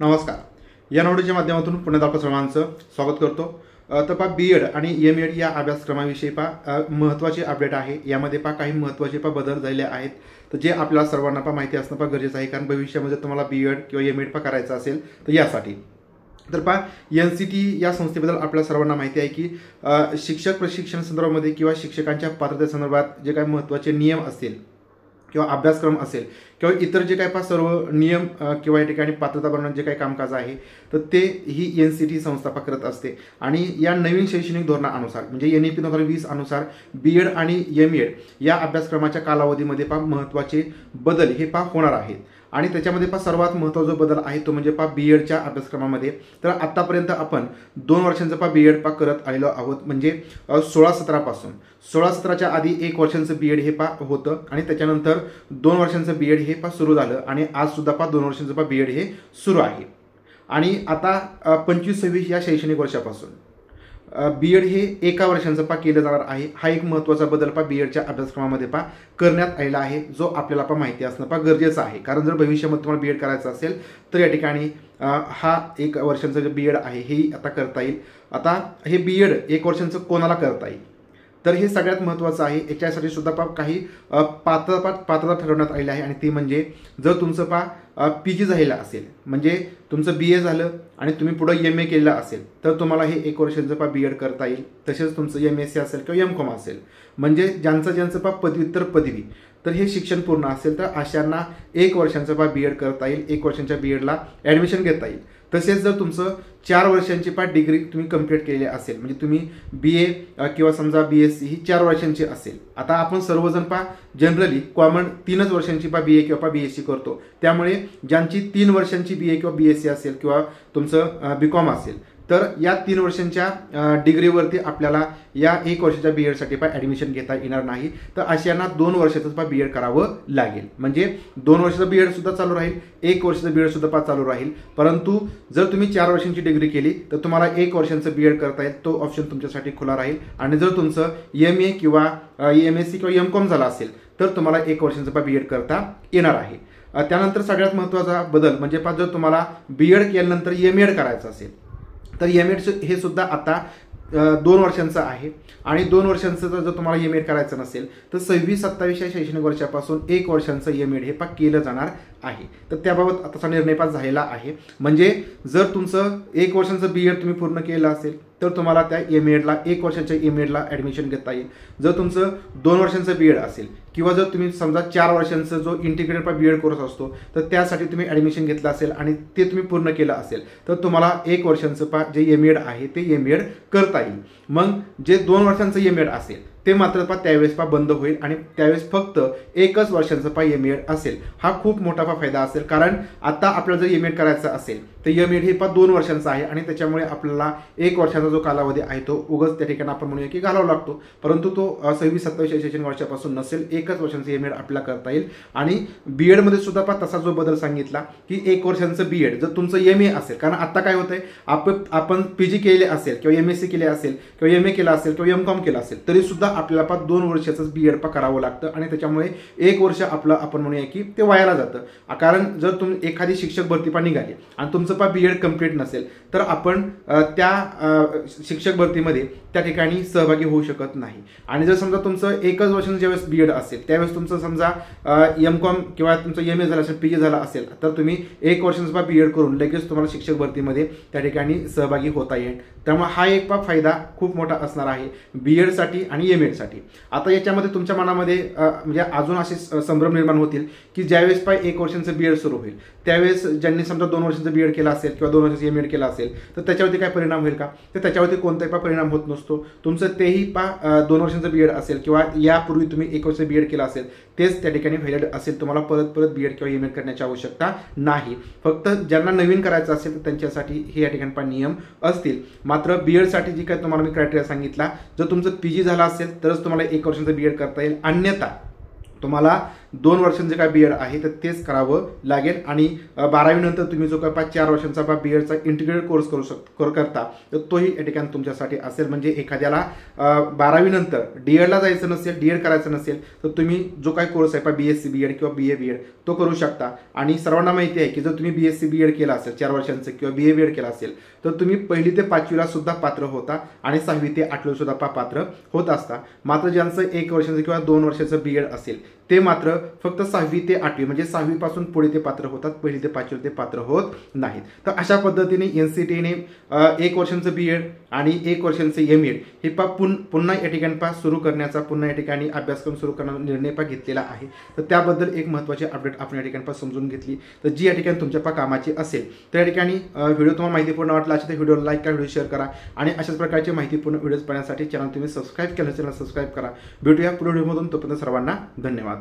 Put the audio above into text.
नमस्कार. या व्हिडिओच्या माध्यमातून पुण्यात आपल्या सर्वांचं स्वागत करतो. तर पहा बीएड आणि एमएड या अभ्यासक्रमाविषयी महत्त्वाचे अपडेट आहे. यामध्ये काही महत्त्वाचे बदल झालेले आहेत. तर जे आपल्याला सर्वांना माहिती असणं गरजेचं आहे, कारण भविष्यामध्ये तुम्हाला बीएड किंवा एमएड करायचं असेल तर यासाठी. तर NCT या संस्थेबद्दल आपल्या सर्वांना माहिती आहे की शिक्षक प्रशिक्षण संदर्भामध्ये किंवा शिक्षकांच्या पात्रतेसंदर्भात जे काही महत्त्वाचे नियम असतील किंवा अभ्यासक्रम असेल किंवा इतर जे काही सर्व नियम किंवा या ठिकाणी पात्रता बनवण्याचे जे काही कामकाज आहे तर ते ही NCT संस्था करत असते. आणि या नवीन शैक्षणिक धोरणानुसार म्हणजे NEP 2020 अनुसार बीएड आणि एमएड या अभ्यासक्रमाच्या कालावधीमध्ये महत्त्वाचे बदल हे होणार आहेत. आणि त्याच्यामध्ये सर्वात महत्त्वाचा बदल आहे तो म्हणजे बीएडच्या अभ्यासक्रमामध्ये. तर आतापर्यंत आपण 2 वर्षांचं बीएड करत आलेलो आहोत. म्हणजे 16-17 पासून 16-17च्या आधी 1 वर्षांचं बीएड हे होतं आणि त्याच्यानंतर 2 वर्षांचं बीएड हे सुरू झालं आणि आज सुद्धा 2 वर्षांचं बीएड हे सुरू आहे. आणि आता 25-26 या शैक्षणिक वर्षापासून बीएड हे 1 वर्षांचं केलं जाणार आहे. हा एक महत्त्वाचा बदल बीएडच्या अभ्यासक्रमामध्ये करण्यात आलेला आहे, जो आपल्याला माहिती असणं गरजेचं आहे. कारण जर भविष्यामध्ये तुम्हाला बीएड करायचं असेल तर या ठिकाणी हा 1 वर्षांचं जे बीएड आहे हे आता करता येईल. आता हे बीएड 1 वर्षांचं कोणाला करता येईल तर हे सगळ्यात महत्त्वाचं आहे. याच्यासाठी सुद्धा काही पात्रता ठरवण्यात आलेली आहे. आणि ती म्हणजे जर तुमचं PG झालेलं असेल, म्हणजे तुमचं BA झालं आणि तुम्ही पुढे MA केलेलं असेल तर तुम्हाला हे 1 वर्षांचं बीएड करता येईल. तसेच तुमचं MSc असेल किंवा MCOM असेल, म्हणजे ज्यांचं पदव्युत्तर पदवी तर हे शिक्षण पूर्ण असेल तर अशांना 1 वर्षांचं बीएड करता येईल. 1 वर्षांच्या बीएडला ॲडमिशन घेता येईल. तसेच जर तुमचं 4 वर्षांची डिग्री तुम्ही कंप्लीट केलेली असेल, म्हणजे तुम्ही BA किंवा समजा BSc ही 4 वर्षांची असेल. आता आपण सर्वजण जनरली कॉमन 3 वर्षांची BA किंवा BSc करतो. त्यामुळे ज्यांची 3 वर्षांची BA किंवा BSc असेल किंवा तुमचं BCom असेल तर या 3 वर्षांच्या डिग्रीवरती आपल्याला या 1 वर्षाच्या बीएडसाठी ॲडमिशन घेता येणार नाही. तर अशांना 2 वर्षाचं बीएड करावं लागेल. म्हणजे 2 वर्षाचं बीएड सुद्धा चालू राहील, 1 वर्षाचं बीएड सुद्धा चालू राहील. परंतु जर तुम्ही 4 वर्षांची डिग्री केली तर तुम्हाला 1 वर्षांचं बीएड करता येईल. तो ऑप्शन तुमच्यासाठी खुला राहील. आणि जर तुमचं MA किंवा MSc किंवा MCOM झाला असेल तर तुम्हाला 1 वर्षांचं बीएड करता येणार आहे. त्यानंतर सगळ्यात महत्त्वाचा बदल म्हणजे जर तुम्हाला बीएड केल्यानंतर एमएड करायचं असेल तर एमएड हे सुद्धा आता 2 वर्षांचं आहे. आणि 2 वर्षांचं जर तुम्हाला एमएड करायचं नसेल तर 26-27 या शैक्षणिक वर्षापासून 1 वर्षांचं एमएड हे केलं जाणार आहे. तर त्याबाबत आताचा निर्णय झालेला आहे. म्हणजे जर तुमचं 1 वर्षांचं बीएड तुम्ही पूर्ण केलं असेल तर तुम्हाला त्या एमएडला 1 वर्षांच्या एमएडला ॲडमिशन घेता येईल. जर तुमचं 2 वर्षांचं बीएड असेल किंवा जर तुम्ही समजा 4 वर्षांचं जो इंटिग्रेटेड बीएड कोर्स असतो तर त्यासाठी तुम्ही ॲडमिशन घेतलं असेल आणि ते तुम्ही पूर्ण केलं असेल तर तुम्हाला 1 वर्षांचं जे एमएड आहे ते एमएड करता येईल. मग जे 2 वर्षांचं एमएड असेल ते मात्र त्यावेळेस बंद होईल आणि त्यावेळेस फक्त 1 वर्षांचं एमएड असेल. हा खूप मोठा फायदा असेल. कारण आता आपल्याला जर एमएड करायचं असेल तर एमएड हे 2 वर्षांचं आहे आणि त्याच्यामुळे आपल्याला 1 वर्षाचा जो कालावधी आहे तो उगाच त्या ठिकाणी आपण म्हणूया की घालावा लागतो. परंतु तो 26-27 शैक्षणिक वर्षापासून नसेल, 1 वर्षांचं एमएड आपल्याला करता येईल. आणि बीएडमध्ये सुद्धा तसा जो बदल सांगितला की 1 वर्षांचं बीएड जर तुमचं MA असेल, कारण आता काय होतंय आपण PG केले असेल किंवा MSc केले असेल किंवा MA केला असेल किंवा MCOM केला असेल तरी सुद्धा आपल्याला 2 वर्षाचंच बीएड करावं लागतं. आणि त्याच्यामुळे 1 वर्ष आपलं आपण म्हणूया की ते वायाला जातं. कारण जर तुम्ही एखादी शिक्षक भरती निघाली आणि तुमचं बीएड कंप्लीट नसेल तर आपण त्या शिक्षक भरतीमध्ये त्या ठिकाणी सहभागी होऊ शकत नाही. आणि जर समजा तुमचं 1 वर्षाचं ज्यावेळेस बीएड असेल त्यावेळेस तुमचं समजा MCOM किंवा तुमचं MA झालं असेल, PG झाला असेल तर तुम्ही 1 वर्षाचं बीएड करून लगेच तुम्हाला शिक्षक भरतीमध्ये त्या ठिकाणी सहभागी होता येईल. त्यामुळे हा एक फायदा खूप मोठा असणार आहे बीएडसाठी आणि एमएडसाठी. आता याच्यामध्ये तुमच्या मनामध्ये म्हणजे अजून असे संभ्रम निर्माण होतील की ज्यावेळेस 1 वर्षांचं बीएड सुरू होईल त्यावेळेस ज्यांनी समजा 2 वर्षांचं बीएड केलं असेल किंवा 2 वर्षांचं एमएड केलं असेल तर त्याच्यावरती काय परिणाम होईल का? तर त्याच्यावरती कोणताही परिणाम होत नसतो. तुमचं तेही 2 वर्षांचं बीएड असेल किंवा यापूर्वी तुम्ही 1 वर्ष बीएड केलं असेल तेच त्या ठिकाणी व्हॅलिड असेल. तुम्हाला परत बीएड किंवा एमएड करण्याची आवश्यकता नाही. फक्त ज्यांना नवीन करायचं असेल तर त्यांच्यासाठी हे या ठिकाणी नियम असतील. मात्र बीएडसाठी जी काय तुम्हाला मी क्रायटेरिया सांगितला, जर तुमचं PG झाला असेल तरच तुम्हाला 1 वर्षांचं बीएड करता येईल. अन्यथा तुम्हाला 2 वर्षांचे काय बीएड आहे तर तेच करावं लागेल आणि 12वी नंतर तुम्ही जो काय 4 वर्षांचा बीएडचा इंटिग्रेटेड कोर्स करता तर तोही या ठिकाणी तुमच्यासाठी असेल. म्हणजे एखाद्याला 12वी नंतर डीएडला जायचं नसेल, डीएड करायचं नसेल तर तुम्ही जो काही कोर्स आहे बीएससी बीएड किंवा बीए बीएड तो करू शकता. आणि सर्वांना माहिती आहे की जर तुम्ही बीएससी बीएड केला असेल 4 वर्षांचं किंवा बीए बीएड केला असेल तर तुम्ही 1ली ते 5वीला सुद्धा पात्र होता आणि 6वी ते 8वी सुद्धा पात्र होत असता. मात्र ज्यांचं 1 वर्षाचं किंवा 2 वर्षाचं बीएड असेल ते मात्र फक्त 6वी ते 8वी म्हणजे 6वी पासून पुढे ते पात्र होतात, 1ली ते 5वी ते पात्र होत नाहीत. तर अशा पद्धतीने एनसीटीने 1 वर्षांचं बीएड आणि 1 वर्षांचं एमएड हे पुन्हा या ठिकाणी सुरू करण्याचा, पुन्हा या ठिकाणी अभ्यासक्रम सुरू करण्याचा निर्णय घेतलेला आहे. तर त्याबद्दल एक महत्त्वाची अपडेट आपण या ठिकाणी समजून घेतली. तर जी या ठिकाणी तुमच्या कामाची असेल तर या ठिकाणी व्हिडिओ तुम्हाला माहितीपूर्ण वाटला असेल तर व्हिडिओला लाईक करा, व्हिडिओ शेअर करा आणि अशाच प्रकारचे माहितीपूर्ण व्हिडिओज पाहण्यासाठी चॅनल तुम्ही सबस्क्राईब केलं, चॅनल सबस्क्राईब करा. भेटूया पुढील व्हिडिओमधून. तोपर्यंत सर्वांना धन्यवाद.